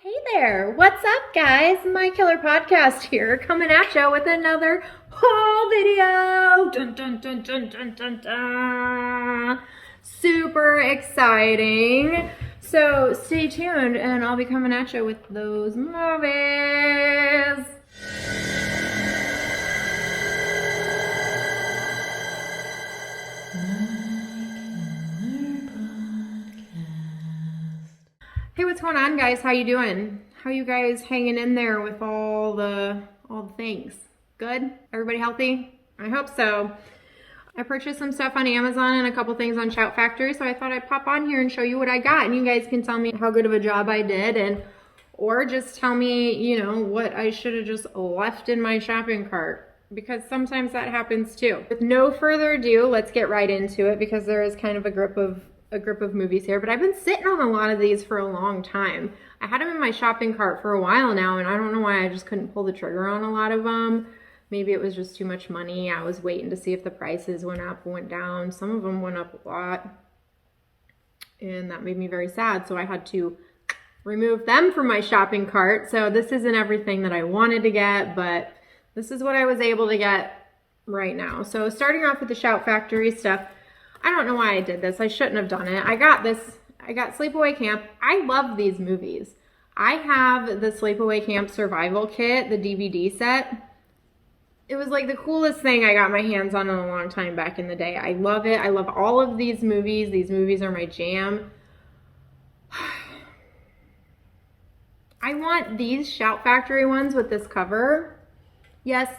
Hey there, what's up guys? My Killer Podcast here, coming at you with another haul video. Dun, dun, dun, dun, dun, dun, dun. Super exciting. So stay tuned and I'll be coming at you with those movies. Hey, what's going on, guys? How you doing? How you guys hanging in there with all the things? Good? Everybody healthy? I hope so. I purchased some stuff on Amazon and a couple things on Shout Factory, so I thought I'd pop on here and show you what I got, and you guys can tell me how good of a job I did, or just tell me, you know, what I should have just left in my shopping cart, because sometimes that happens too. With no further ado, let's get right into it, because there is kind of a group of movies here, but I've been sitting on a lot of these for a long time. I had them in my shopping cart for a while now, and I don't know why I just couldn't pull the trigger on a lot of them. Maybe it was just too much money. I was waiting to see if the prices went up or went down. Some of them went up a lot, and that made me very sad, so I had to remove them from my shopping cart. So this isn't everything that I wanted to get, but this is what I was able to get right now. So starting off with the Shout Factory stuff, I don't know why I did this. I shouldn't have done it. I got Sleepaway Camp. I love these movies. I have the Sleepaway Camp Survival Kit, the DVD set. It was like the coolest thing I got my hands on in a long time back in the day. I love it. I love all of these movies. These movies are my jam. I want these Shout Factory ones with this cover. Yes,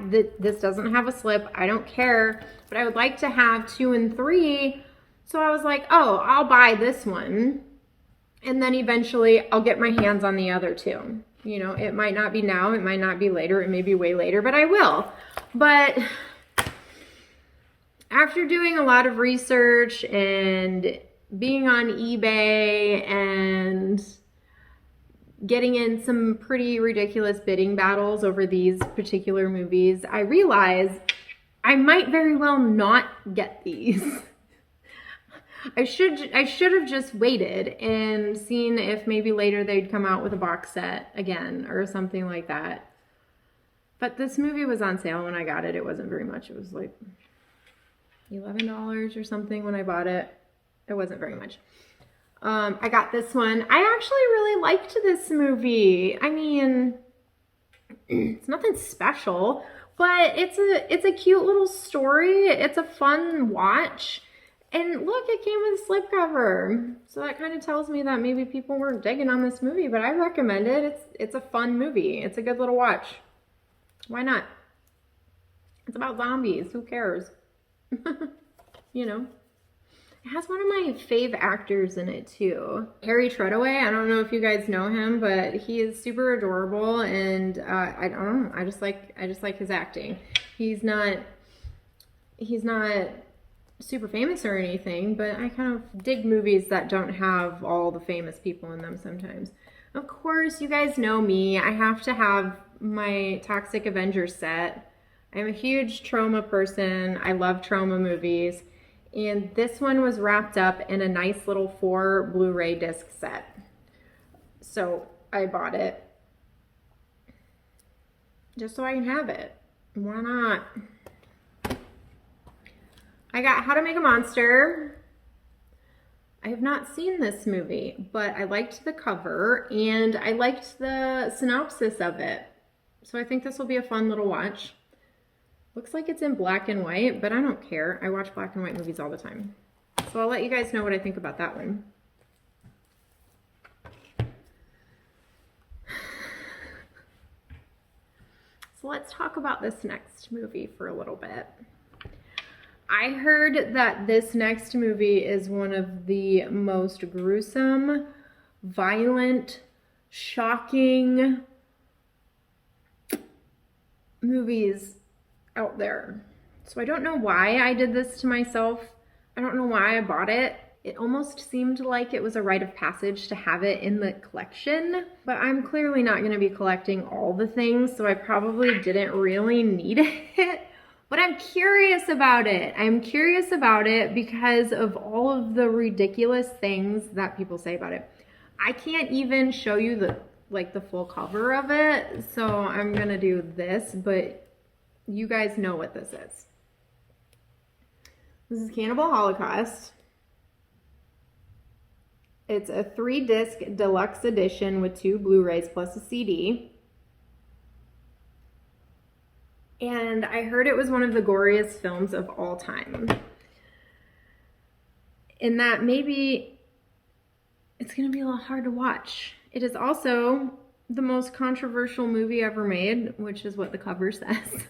this doesn't have a slip. I don't care. But I would like to have 2 and 3. So I was like, oh, I'll buy this one. And then eventually I'll get my hands on the other 2. You know, it might not be now. It might not be later. It may be way later, but I will. But after doing a lot of research and being on eBay and getting in some pretty ridiculous bidding battles over these particular movies, I realized I might very well not get these. I should have just waited and seen if maybe later they'd come out with a box set again or something like that. But this movie was on sale when I got it. It wasn't very much. It was like $11 or something when I bought it. It wasn't very much. I got this one. I actually really liked this movie. I mean, it's nothing special, but it's a cute little story. It's a fun watch. And look, it came with a slipcover. So that kind of tells me that maybe people weren't digging on this movie, but I recommend it. It's a fun movie. It's a good little watch. Why not? It's about zombies. Who cares? You know. It has one of my fave actors in it too. Harry Treadaway. I don't know if you guys know him, but he is super adorable, and I don't know. I just like his acting. He's not super famous or anything, but I kind of dig movies that don't have all the famous people in them sometimes. Of course, you guys know me. I have to have my Toxic Avengers set. I'm a huge trauma person. I love trauma movies. And this one was wrapped up in a nice little 4 Blu-ray disc set. So I bought it just so I can have it. Why not? I got How to Make a Monster. I have not seen this movie, but I liked the cover and I liked the synopsis of it. So I think this will be a fun little watch. Looks like it's in black and white, but I don't care. I watch black and white movies all the time. So I'll let you guys know what I think about that one. So let's talk about this next movie for a little bit. I heard that this next movie is one of the most gruesome, violent, shocking movies out there. So I don't know why I did this to myself. I don't know why I bought it. It almost seemed like it was a rite of passage to have it in the collection, but I'm clearly not going to be collecting all the things, so I probably didn't really need it. But I'm curious about it. I'm curious about it because of all of the ridiculous things that people say about it. I can't even show you like the full cover of it, so I'm gonna do this, but you guys know what this is. This is Cannibal Holocaust. It's a 3-disc deluxe edition with 2 Blu-rays plus a CD. And I heard it was one of the goriest films of all time. And that maybe it's going to be a little hard to watch. It is also the most controversial movie ever made, which is what the cover says.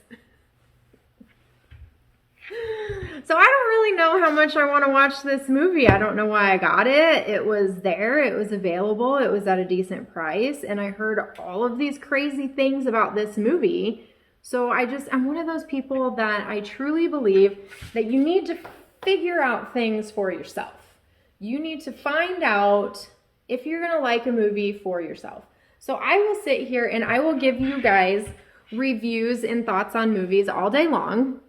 So I don't really know how much I want to watch this movie. I don't know why I got it. It was there. It was available. It was at a decent price. And I heard all of these crazy things about this movie. So I'm one of those people that I truly believe that you need to figure out things for yourself. You need to find out if you're going to like a movie for yourself. So I will sit here and I will give you guys reviews and thoughts on movies all day long.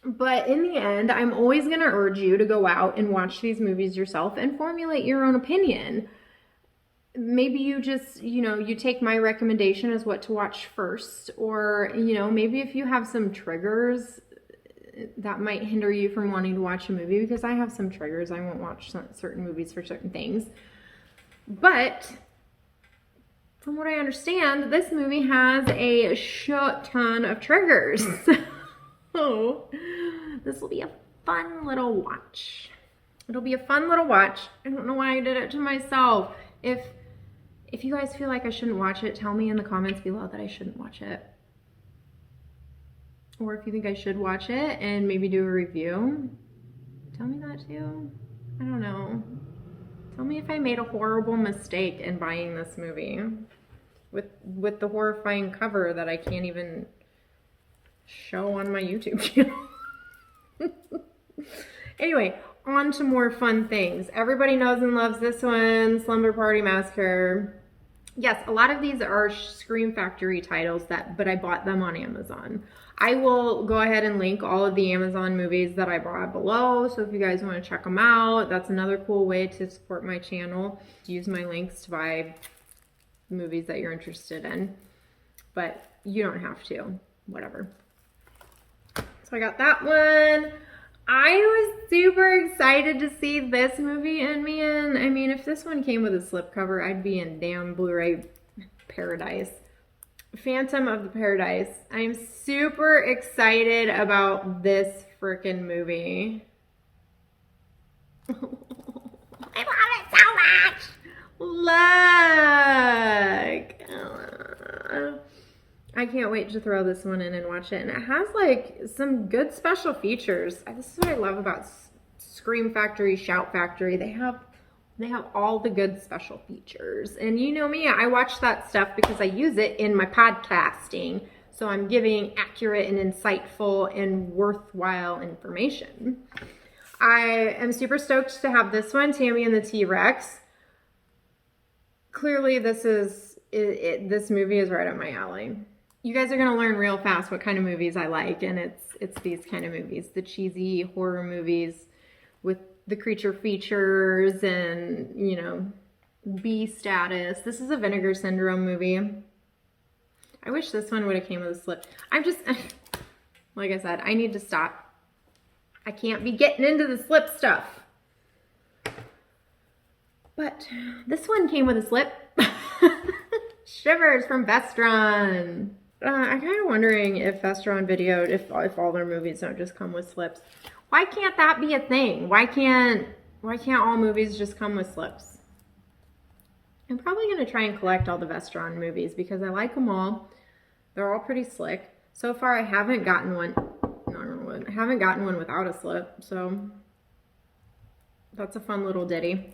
But in the end, I'm always going to urge you to go out and watch these movies yourself and formulate your own opinion. Maybe you just, you take my recommendation as what to watch first. Or, maybe if you have some triggers that might hinder you from wanting to watch a movie, because I have some triggers. I won't watch certain movies for certain things. But from what I understand, this movie has a shit ton of triggers. So this will be a fun little watch. It'll be a fun little watch. I don't know why I did it to myself. If you guys feel like I shouldn't watch it, tell me in the comments below that I shouldn't watch it. Or if you think I should watch it and maybe do a review, tell me that too. I don't know. Tell me if I made a horrible mistake in buying this movie with the horrifying cover that I can't even show on my YouTube channel. Anyway, on to more fun things. Everybody knows and loves this one, Slumber Party Massacre. Yes, a lot of these are Scream Factory titles, but I bought them on Amazon. I will go ahead and link all of the Amazon movies that I bought below, so if you guys want to check them out, that's another cool way to support my channel. Use my links to buy movies that you're interested in, but you don't have to, whatever. So I got that one. I was super excited to see this movie, and man, I mean, if this one came with a slipcover, I'd be in damn Blu-ray paradise. Phantom of the Paradise. I'm super excited about this freaking movie. I love it so much. Look. I can't wait to throw this one in and watch it. And it has like some good special features. This is what I love about Scream Factory, Shout Factory. They have all the good special features. And you know me, I watch that stuff because I use it in my podcasting. So I'm giving accurate and insightful and worthwhile information. I am super stoked to have this one, Tammy and the TRex. Clearly this movie is right up my alley. You guys are going to learn real fast what kind of movies I like, and it's these kind of movies, the cheesy horror movies with the creature features and, B status. This is a Vinegar Syndrome movie. I wish this one would have came with a slip. Like I said, I need to stop. I can't be getting into the slip stuff. But this one came with a slip. Shivers from Vestron. I'm kind of wondering if Vestron videoed if all their movies don't just come with slips. Why can't that be a thing? Why can't all movies just come with slips? I'm probably going to try and collect all the Vestron movies because I like them all. They're all pretty slick. So far I haven't gotten one. I haven't gotten one without a slip, so that's a fun little ditty.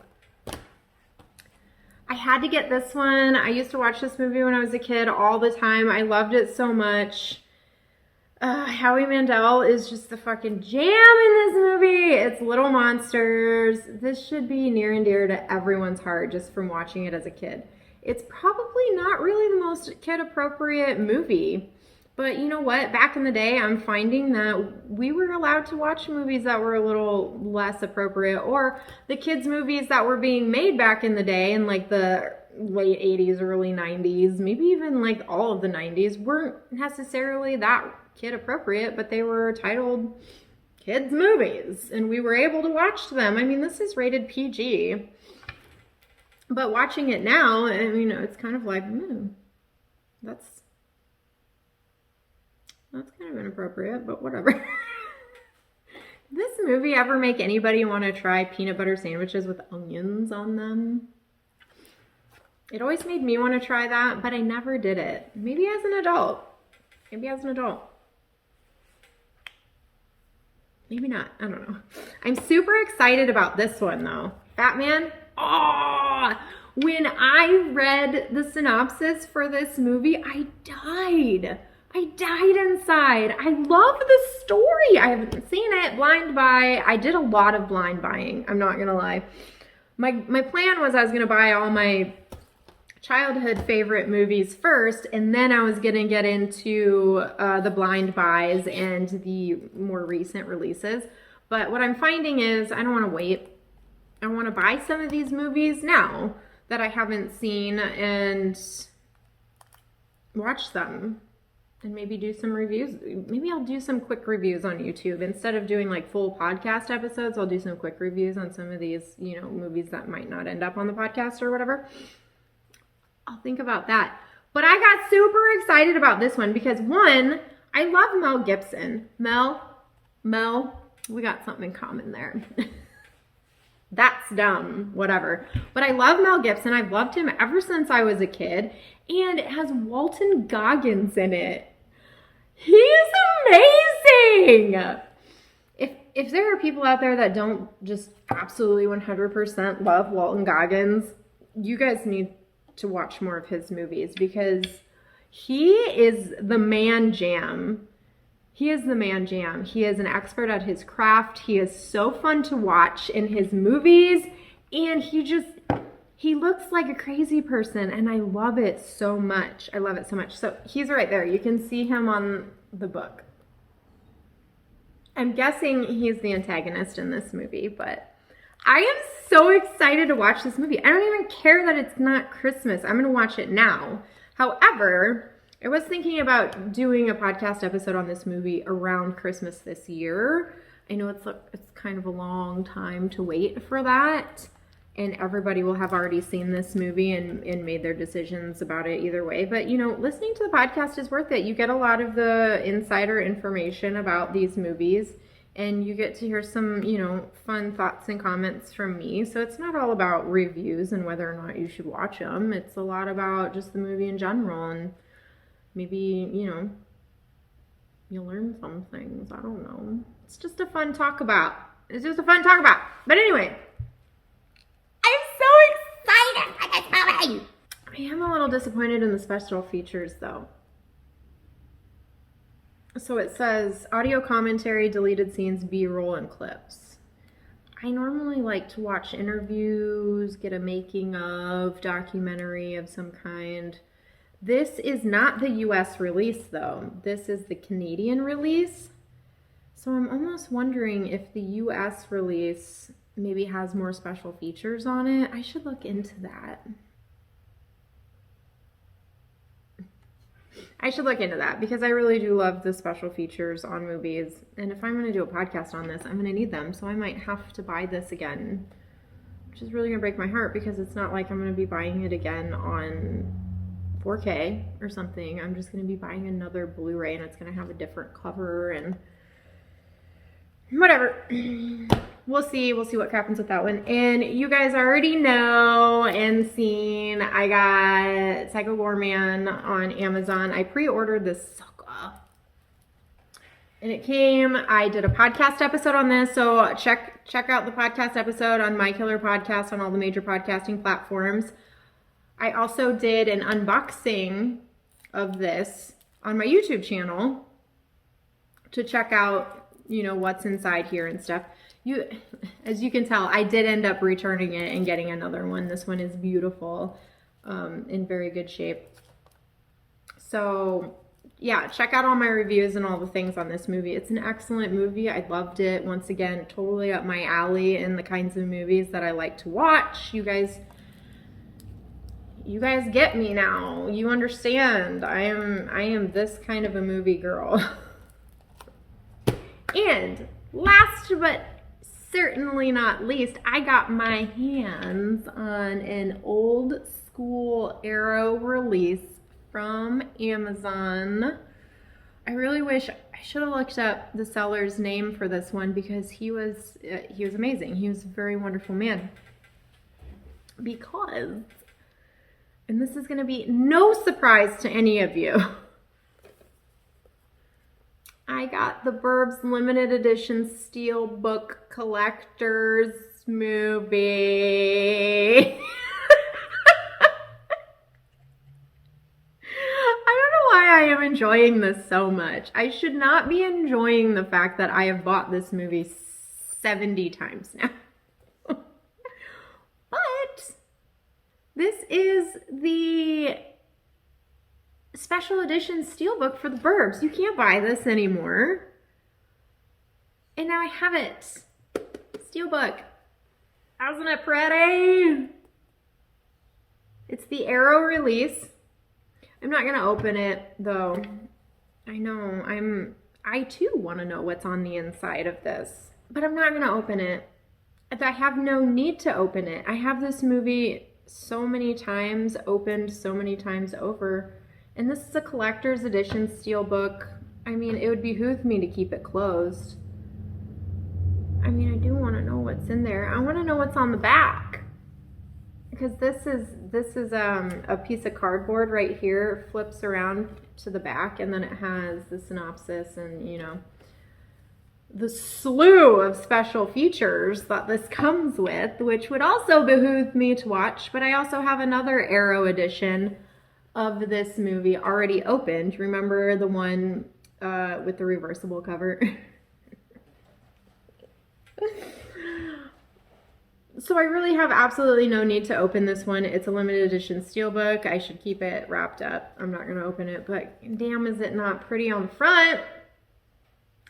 I had to get this one. I used to watch this movie when I was a kid all the time. I loved it so much. Howie Mandel is just the fucking jam in this movie. It's Little Monsters. This should be near and dear to everyone's heart just from watching it as a kid. It's probably not really the most kid-appropriate movie. But you know what? Back in the day, I'm finding that we were allowed to watch movies that were a little less appropriate, or the kids' movies that were being made back in the day in like the late 80s, early 90s, maybe even like all of the 90s weren't necessarily that kid appropriate, but they were titled kids movies and we were able to watch them. I mean, this is rated PG, but watching it now, I mean, it's kind of like, that's kind of inappropriate, but whatever. Did this movie ever make anybody want to try peanut butter sandwiches with onions on them? It always made me want to try that, but I never did it. Maybe as an adult. Maybe not. I don't know. I'm super excited about this one though. Batman. Oh, when I read the synopsis for this movie, I died inside. I love the story. I haven't seen it. Blind buy. I did a lot of blind buying. I'm not gonna lie. My plan was I was gonna buy all my childhood favorite movies first, and then I was gonna get into the blind buys and the more recent releases. But what I'm finding is I don't want to wait. I want to buy some of these movies now that I haven't seen and watch them and maybe do some reviews. Maybe I'll do some quick reviews on YouTube. Instead of doing like full podcast episodes, I'll do some quick reviews on some of these, movies that might not end up on the podcast or whatever. I'll think about that. But I got super excited about this one because one, I love Mel Gibson. Mel, we got something in common there. That's dumb, whatever. But I love Mel Gibson. I've loved him ever since I was a kid. And it has Walton Goggins in it. He's amazing! If there are people out there that don't just absolutely 100% love Walton Goggins, you guys need to watch more of his movies because he is the man jam. He is the man jam. He is an expert at his craft. He is so fun to watch in his movies. And he looks like a crazy person. And I love it so much. So he's right there. You can see him on the book. I'm guessing he's the antagonist in this movie, but I am so excited to watch this movie. I don't even care that it's not Christmas. I'm going to watch it now. However, I was thinking about doing a podcast episode on this movie around Christmas this year. I know it's kind of a long time to wait for that, and everybody will have already seen this movie and made their decisions about it either way. But, listening to the podcast is worth it. You get a lot of the insider information about these movies, and you get to hear some, fun thoughts and comments from me. So it's not all about reviews and whether or not you should watch them. It's a lot about just the movie in general, and maybe, you'll learn some things. I don't know. It's just a fun talk about. But anyway, I'm so excited for this movie. I am a little disappointed in the special features, though. So it says audio commentary, deleted scenes, B-roll, and clips. I normally like to watch interviews, get a making of documentary of some kind. This is not the US release though. This is the Canadian release. So I'm almost wondering if the US release maybe has more special features on it. I should look into that. Because I really do love the special features on movies. And if I'm going to do a podcast on this, I'm going to need them. So I might have to buy this again, which is really going to break my heart because it's not like I'm going to be buying it again on 4K or something. I'm just going to be buying another Blu-ray and it's going to have a different cover and whatever. We'll see what happens with that one. And you guys already know and seen, I got Psycho Goreman on Amazon. I pre-ordered this sucker. And it came. I did a podcast episode on this, so check out the podcast episode on mykillerpodcast on all the major podcasting platforms. I also did an unboxing of this on my YouTube channel to check out, what's inside here and stuff. As you can tell, I did end up returning it and getting another one. This one is beautiful, in very good shape. So yeah, check out all my reviews and all the things on this movie. It's an excellent movie. I loved it. Once again, totally up my alley in the kinds of movies that I like to watch. You guys You guys get me now. You understand. I am this kind of a movie girl. And last but certainly not least, I got my hands on an old school Arrow release from Amazon. I really wish I should have looked up the seller's name for this one, because he was amazing. He was a very wonderful man. Because, and this is going to be no surprise to any of you, I got the Burbs limited edition steelbook collector's movie. I am enjoying this so much. I should not be enjoying the fact that I have bought this movie 70 times now. But this is the special edition steelbook for the Burbs. You can't buy this anymore. And now I have it. Steelbook. Isn't it pretty? It's the Arrow release. I'm not gonna open it though. I know, I too want to know what's on the inside of this, but I'm not gonna open it. I have no need to open it. I have this movie so many times opened, so many times over, and this is a collector's edition steelbook. I mean, it would behoove me to keep it closed. I mean, I do want to know what's in there. I want to know what's on the back. Because this is a piece of cardboard right here. It flips around to the back, and then it has the synopsis and, you know, the slew of special features that this comes with, which would also behoove me to watch. But I also have another Arrow edition of this movie already opened. Remember the one with the reversible cover? So I really have absolutely no need to open this one. It's a limited edition steelbook. I should keep it wrapped up. I'm not going to open it, but damn, is it not pretty on the front.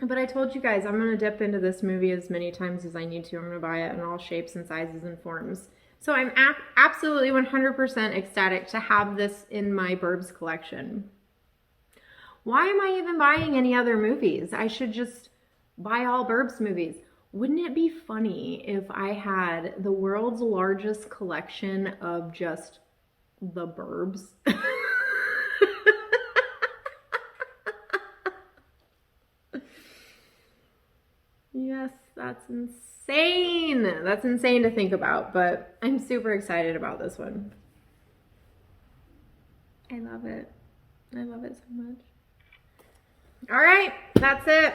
But I told you guys, I'm going to dip into this movie as many times as I need to. I'm going to buy it in all shapes and sizes and forms. So I'm absolutely 100% ecstatic to have this in my Burbs collection. Why am I even buying any other movies? I should just buy all Burbs movies. Wouldn't it be funny if I had the world's largest collection of just the Burbs? Yes, that's insane. That's insane to think about, but I'm super excited about this one. I love it. I love it so much. All right, that's it.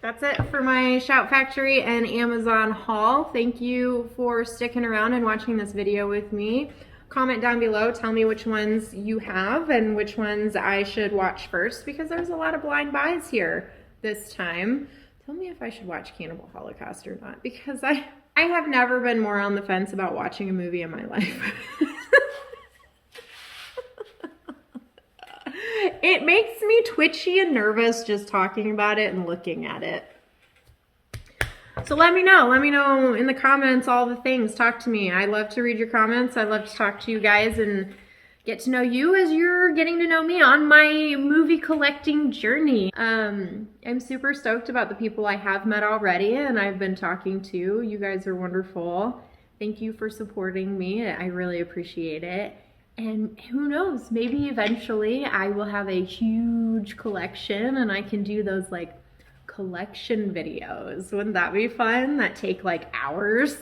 That's it for my Shout Factory and Amazon haul. Thank you for sticking around and watching this video with me. Comment down below, tell me which ones you have and which ones I should watch first, because there's a lot of blind buys here this time. Tell me if I should watch Cannibal Holocaust or not, because I have never been more on the fence about watching a movie in my life. It makes me twitchy and nervous just talking about it and looking at it. So let me know in the comments all the things. Talk to me. I love to read your comments. I love to talk to you guys and get to know you as you're getting to know me on my movie collecting journey. I'm super stoked about the people I have met already and I've been talking to. You guys are wonderful. Thank you for supporting me. I really appreciate it. And who knows, maybe eventually I will have a huge collection and I can do those like collection videos. Wouldn't that be fun? That take like hours.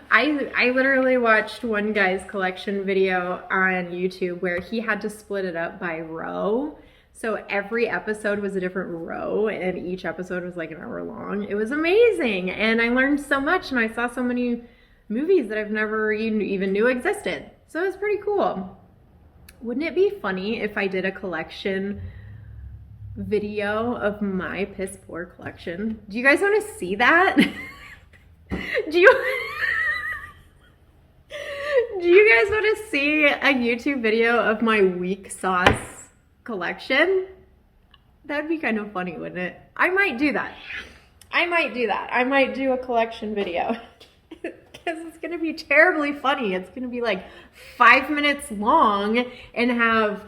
I literally watched one guy's collection video on YouTube where he had to split it up by row. So every episode was a different row and each episode was like an hour long. It was amazing. And I learned so much and I saw so many movies that I've never even knew existed. So it was pretty cool. Wouldn't it be funny if I did a collection video of my piss poor collection? Do you guys want to see that? Do you guys want to see a YouTube video of my weak sauce collection? That'd be kind of funny, wouldn't it? I might do that. I might do a collection video. because it's going to be terribly funny. It's going to be like 5 minutes long and have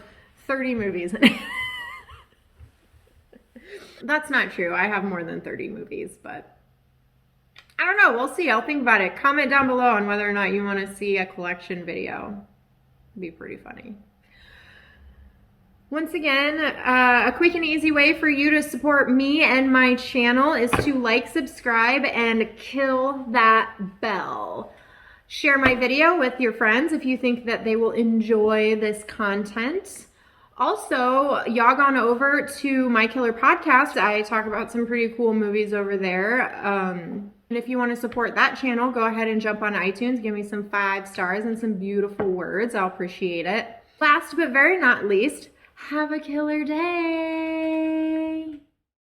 30 movies in it. That's not true. I have more than 30 movies, but I don't know. We'll see. I'll think about it. Comment down below on whether or not you want to see a collection video. It'd be pretty funny. Once again, a quick and easy way for you to support me and my channel is to like, subscribe, and kill that bell. Share my video with your friends if you think that they will enjoy this content. Also, log on over to My Killer Podcast. I talk about some pretty cool movies over there. And if you want to support that channel, go ahead and jump on iTunes. Give me some 5 stars and some beautiful words. I'll appreciate it. Last but very not least, have a killer day.